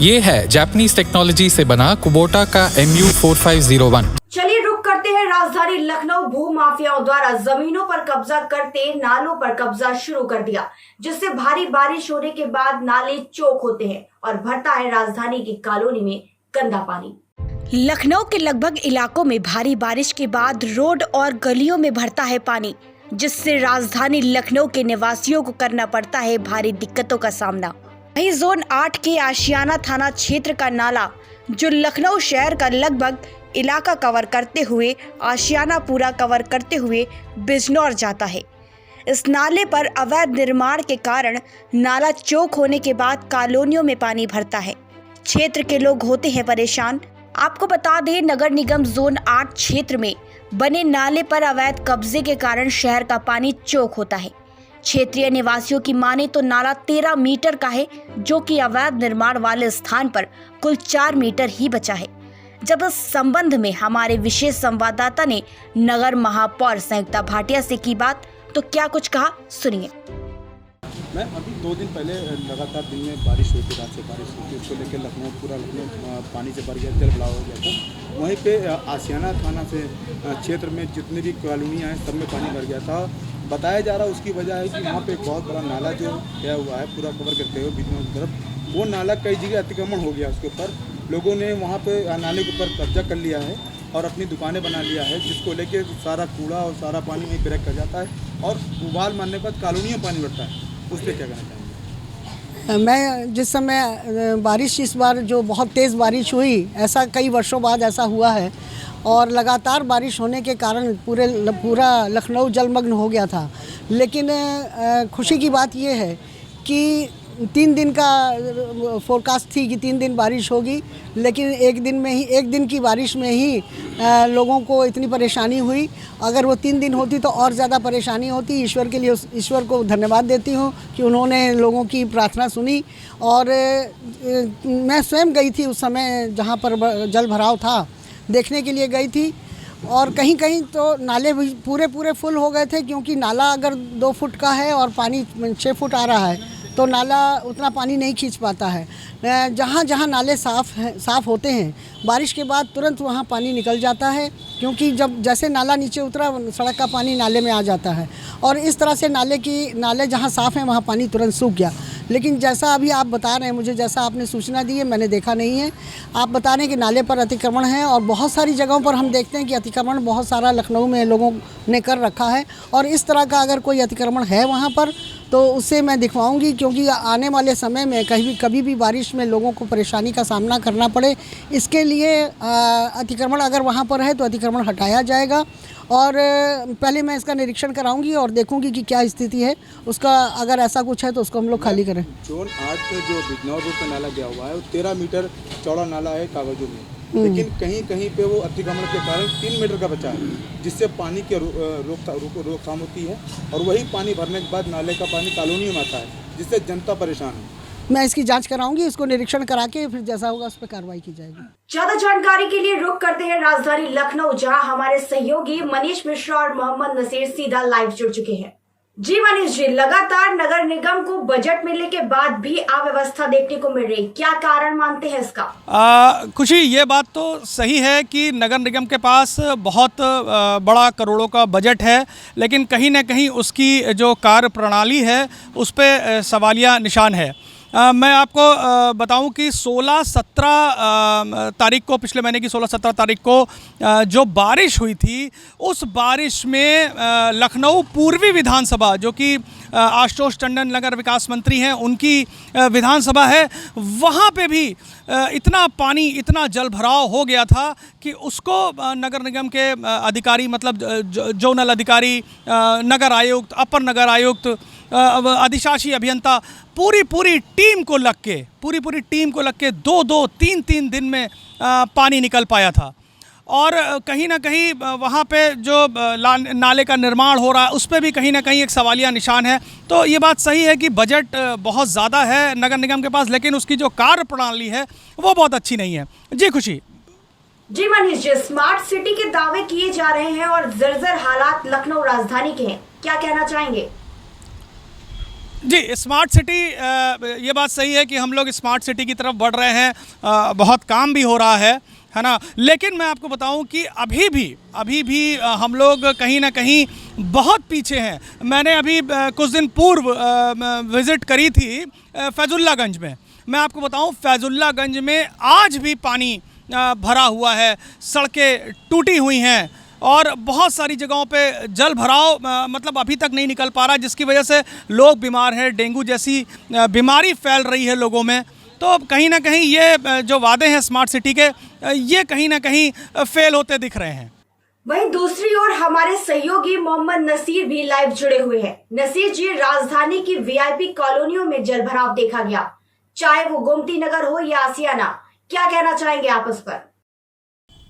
ये है Japanese technology से बना कुबोटा का MU4501। चलिए रुक करते हैं राजधानी लखनऊ। भू माफियाओं द्वारा जमीनों पर कब्जा करते नालों पर कब्जा शुरू कर दिया, जिससे भारी बारिश होने के बाद नाले चौक होते हैं और भरता है राजधानी की कॉलोनी में गंदा पानी। लखनऊ के लगभग इलाकों में भारी बारिश के बाद रोड और गलियों में भरता है पानी, जिससे राजधानी लखनऊ के निवासियों को करना पड़ता है भारी दिक्कतों का सामना। वहीं जोन 8 के आशियाना थाना क्षेत्र का नाला, जो लखनऊ शहर का लगभग इलाका कवर करते हुए आशियाना पूरा कवर करते हुए बिजनौर जाता है। इस नाले पर अवैध निर्माण के कारण नाला चौक होने के बाद कॉलोनियों में पानी भरता है। क्षेत्र के लोग होते हैं परेशान। आपको बता दें, नगर निगम जोन 8 क्षेत्र में बने नाले पर अवैध कब्जे के कारण शहर का पानी चौक होता है। क्षेत्रीय निवासियों की माने तो नाला 13 मीटर का है, जो कि अवैध निर्माण वाले स्थान पर कुल 4 मीटर ही बचा है। जब इस संबंध में हमारे विशेष संवाददाता ने नगर महापौर संयुक्ता भाटिया से की बात, तो क्या कुछ कहा, सुनिए। मैं अभी 2 दिन पहले लगातार दिन में बारिश हुई थी, रात से बारिश हुई थी, उसको लेकर लखनऊ पूरा लखनऊ पानी से भर गया, जल भराव हो गया था। वहीं पे आशियाना थाना से क्षेत्र में जितनी भी कॉलोनियाँ हैं सब में पानी भर गया था। बताया जा रहा है उसकी वजह है कि वहाँ पे एक बहुत बड़ा नाला जो गया हुआ है पूरा कवर करते हुए बिजनौर की तरफ, वो नाला कई जगह अतिक्रमण हो गया। उसके ऊपर लोगों ने वहाँ पे नाले के ऊपर कब्जा कर लिया है और अपनी दुकानें बना लिया है, जिसको लेके सारा कूड़ा और सारा पानी वहीं ब्रेक कर जाता है और उबाल मारने के बाद कॉलोनियों में पानी बढ़ता है। उस पर क्या कहना चाहेंगे? मैं जिस समय बारिश इस बार जो बहुत तेज़ बारिश हुई, ऐसा कई वर्षों बाद ऐसा हुआ है और लगातार बारिश होने के कारण पूरा लखनऊ जलमग्न हो गया था। लेकिन खुशी की बात यह है कि 3 दिन का फोरकास्ट थी कि 3 दिन बारिश होगी, लेकिन एक दिन की बारिश में ही लोगों को इतनी परेशानी हुई। अगर वो 3 दिन होती तो और ज़्यादा परेशानी होती। ईश्वर के लिए ईश्वर को धन्यवाद देती हूँ कि उन्होंने लोगों की प्रार्थना सुनी। और मैं स्वयं गई थी उस समय जहाँ पर जल भराव था, देखने के लिए गई थी। और कहीं कहीं तो नाले भी पूरे फुल हो गए थे, क्योंकि नाला अगर 2 फुट का है और पानी 6 फुट आ रहा है तो नाला उतना पानी नहीं खींच पाता है। जहाँ जहाँ नाले साफ़ होते हैं, बारिश के बाद तुरंत वहाँ पानी निकल जाता है, क्योंकि जब जैसे नाला नीचे उतरा सड़क का पानी नाले में आ जाता है और इस तरह से नाले जहाँ साफ़ हैं वहाँ पानी तुरंत सूख गया। लेकिन जैसा अभी आप बता रहे हैं, मुझे जैसा आपने सूचना दी है, मैंने देखा नहीं है। आप बता रहे हैं कि नाले पर अतिक्रमण है और बहुत सारी जगहों पर हम देखते हैं कि अतिक्रमण बहुत सारा लखनऊ में लोगों ने कर रखा है। और इस तरह का अगर कोई अतिक्रमण है वहाँ पर तो उससे मैं दिखवाऊंगी, क्योंकि आने वाले समय में कभी भी बारिश में लोगों को परेशानी का सामना करना पड़े, इसके लिए अतिक्रमण अगर वहाँ पर है तो अतिक्रमण हटाया जाएगा। और पहले मैं इसका निरीक्षण कराऊंगी और देखूंगी कि क्या स्थिति है उसका। अगर ऐसा कुछ है तो उसको हम लोग खाली करें। जोन 8 में जो बिजनौर रोड पर नाला गया हुआ है वो 13 मीटर चौड़ा नाला है कागजों में, लेकिन कहीं कहीं पे वो अतिक्रमण के कारण 3 मीटर का बचा है, जिससे पानी की रोकथाम होती है और वही पानी भरने के बाद नाले का पानी कॉलोनियों में आता है, जिससे जनता परेशान है। मैं इसकी जांच कराऊंगी, इसको निरीक्षण करा के फिर जैसा होगा उस पर कार्रवाई की जाएगी। ज्यादा जानकारी के लिए रुक करते हैं राजधानी लखनऊ, जहां हमारे सहयोगी मनीष मिश्रा और मोहम्मद नसीर सीधा लाइव जुड़ चुके हैं। जी मनीष जी, लगातार नगर निगम को बजट मिलने के बाद भी अव्यवस्था देखने को मिल रही, क्या कारण मानते हैं इसका? खुशी, ये बात तो सही है कि नगर निगम के पास बहुत बड़ा करोड़ों का बजट है, लेकिन कहीं ना कहीं उसकी जो कार्य प्रणाली है उस पर सवालिया निशान है। मैं आपको बताऊं कि 16-17 तारीख को, पिछले महीने की 16-17 तारीख को जो बारिश हुई थी, उस बारिश में लखनऊ पूर्वी विधानसभा, जो कि आशुतोष टंडन नगर विकास मंत्री हैं, उनकी विधानसभा है, वहाँ पे भी इतना पानी, इतना जल भराव हो गया था कि उसको नगर निगम के अधिकारी, मतलब जोनल अधिकारी, नगर आयुक्त, अपर नगर आयुक्त, अधिशासी अभियंता, पूरी टीम को लग के 2-2, 3-3 दिन में पानी निकल पाया था। और कहीं ना कहीं वहाँ पे जो नाले का निर्माण हो रहा है उस पर भी कहीं ना कहीं एक सवालिया निशान है। तो ये बात सही है कि बजट बहुत ज़्यादा है नगर निगम के पास, लेकिन उसकी जो कार्य प्रणाली है वो बहुत अच्छी नहीं है। जी खुशी। जी मनीष जी, स्मार्ट सिटी के दावे किए जा रहे हैं और जर्जर हालात लखनऊ राजधानी के हैं, क्या कहना चाहेंगे? जी, स्मार्ट सिटी, ये बात सही है कि हम लोग स्मार्ट सिटी की तरफ बढ़ रहे हैं, बहुत काम भी हो रहा है ना। लेकिन मैं आपको बताऊं कि अभी भी हम लोग कहीं ना कहीं बहुत पीछे हैं। मैंने अभी कुछ दिन पूर्व विज़िट करी थी फैजुल्लागंज में। मैं आपको बताऊं, फैजुल्लागंज में आज भी पानी भरा हुआ है, सड़कें टूटी हुई हैं और बहुत सारी जगहों पे जल भराव मतलब अभी तक नहीं निकल पा रहा, जिसकी वजह से लोग बीमार हैं, डेंगू जैसी बीमारी फैल रही है लोगों में। तो कहीं ना कहीं ये जो वादे हैं स्मार्ट सिटी के, ये कहीं ना कहीं फेल होते दिख रहे हैं। वहीं दूसरी ओर हमारे सहयोगी मोहम्मद नसीर भी लाइव जुड़े हुए हैं। नसीर जी, राजधानी की वीआईपी कॉलोनियों में जलभराव देखा गया, चाहे वो गोमती नगर हो या आसियाना, क्या कहना चाहेंगे आप इस पर?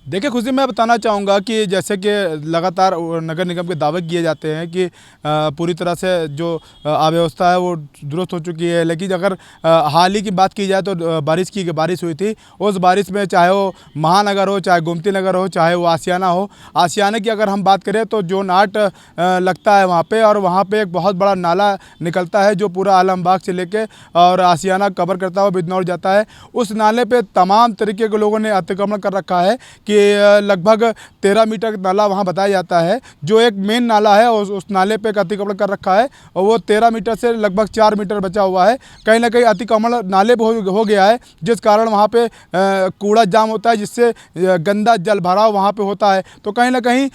देखिए खुशी, मैं बताना चाहूँगा कि जैसे कि लगातार नगर निगम के दावे किए जाते हैं कि पूरी तरह से जो अव्यवस्था है वो दुरुस्त हो चुकी है, लेकिन अगर हाल ही की बात की जाए तो बारिश हुई थी। उस बारिश में चाहे वो महानगर हो, चाहे गोमती नगर हो, चाहे वो आसियाना हो। आसियाना की अगर हम बात करें तो जोन 8 लगता है वहाँ पे, और वहाँ पे एक बहुत बड़ा नाला निकलता है जो पूरा आलमबाग से लेके और आसियाना कवर करता हुआ बिजनौर जाता है। उस नाले पे तमाम तरीके के लोगों ने अतिक्रमण कर रखा है कि लगभग 13 मीटर नाला वहाँ बताया जाता है। जो एक मेन नाला है उस नाले पे अतिक्रमण कर रखा है, और वो 13 मीटर से लगभग 4 मीटर बचा हुआ है। कहीं ना कहीं अतिक्रमण नाले पे हो गया है, जिस कारण वहाँ पे कूड़ा जाम होता है, जिससे गंदा जल भराव वहाँ पे होता है। तो कहीं ना कहीं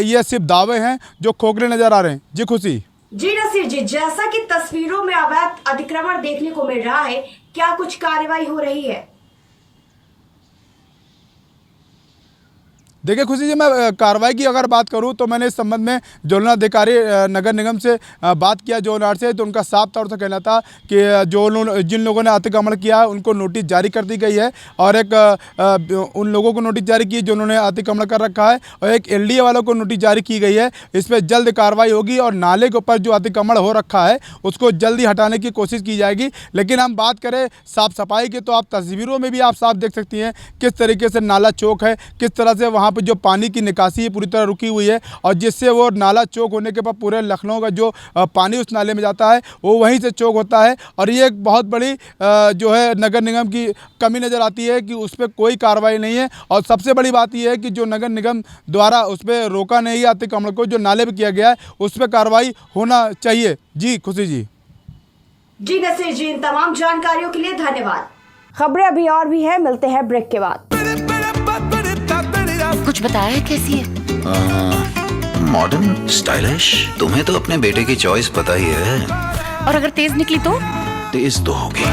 ये सिर्फ दावे हैं जो खोखले नज़र आ रहे हैं। जी खुशी। जी नसीर जी, जैसा कि तस्वीरों में अवैध अतिक्रमण देखने को मिल रहा है, क्या कुछ कार्रवाई हो रही है? देखिए खुशी जी, मैं कार्रवाई की अगर बात करूं तो मैंने इस संबंध में जोनलाधिकारी नगर निगम से बात किया, जोन 8 से, तो उनका साफ तौर से कहना था कि जिन लोगों ने अतिक्रमण किया है उनको नोटिस जारी कर दी गई है, और एक उन लोगों को नोटिस जारी की जिन्होंने अतिक्रमण कर रखा है, और एक एलडीए वालों को नोटिस जारी की गई है। इस पर जल्द कार्रवाई होगी और नाले के ऊपर जो अतिक्रमण हो रखा है उसको जल्दी हटाने की कोशिश की जाएगी। लेकिन हम बात करें साफ़ सफाई की, तो आप तस्वीरों में भी आप साफ देख सकती हैं किस तरीके से नाला चौक है, किस तरह से वहाँ पे जो पानी की निकासी है पूरी तरह रुकी हुई है, और जिससे वो नाला चौक होने के बाद पूरे लखनऊ का जो पानी उस नाले में जाता है वो वहीं से चौक होता है। और ये एक बहुत बड़ी जो है नगर निगम की कमी नज़र आती है कि उस पर कोई कार्रवाई नहीं है। और सबसे बड़ी बात ये है कि जो नगर निगम द्वारा उस पर रोका नहीं है अतिक्रमण को, जो नाले पर किया गया है उस पर कार्रवाई होना चाहिए। जी खुशी जी। जी नसीर जी, इन तमाम जानकारियों के लिए धन्यवाद। खबरें अभी और भी है, मिलते हैं ब्रेक के बाद। कुछ बताया कैसी है? Modern, stylish. तुम्हें तो अपने बेटे की चॉइस पता ही है। और अगर तेज निकली तो? तेज तो होगी।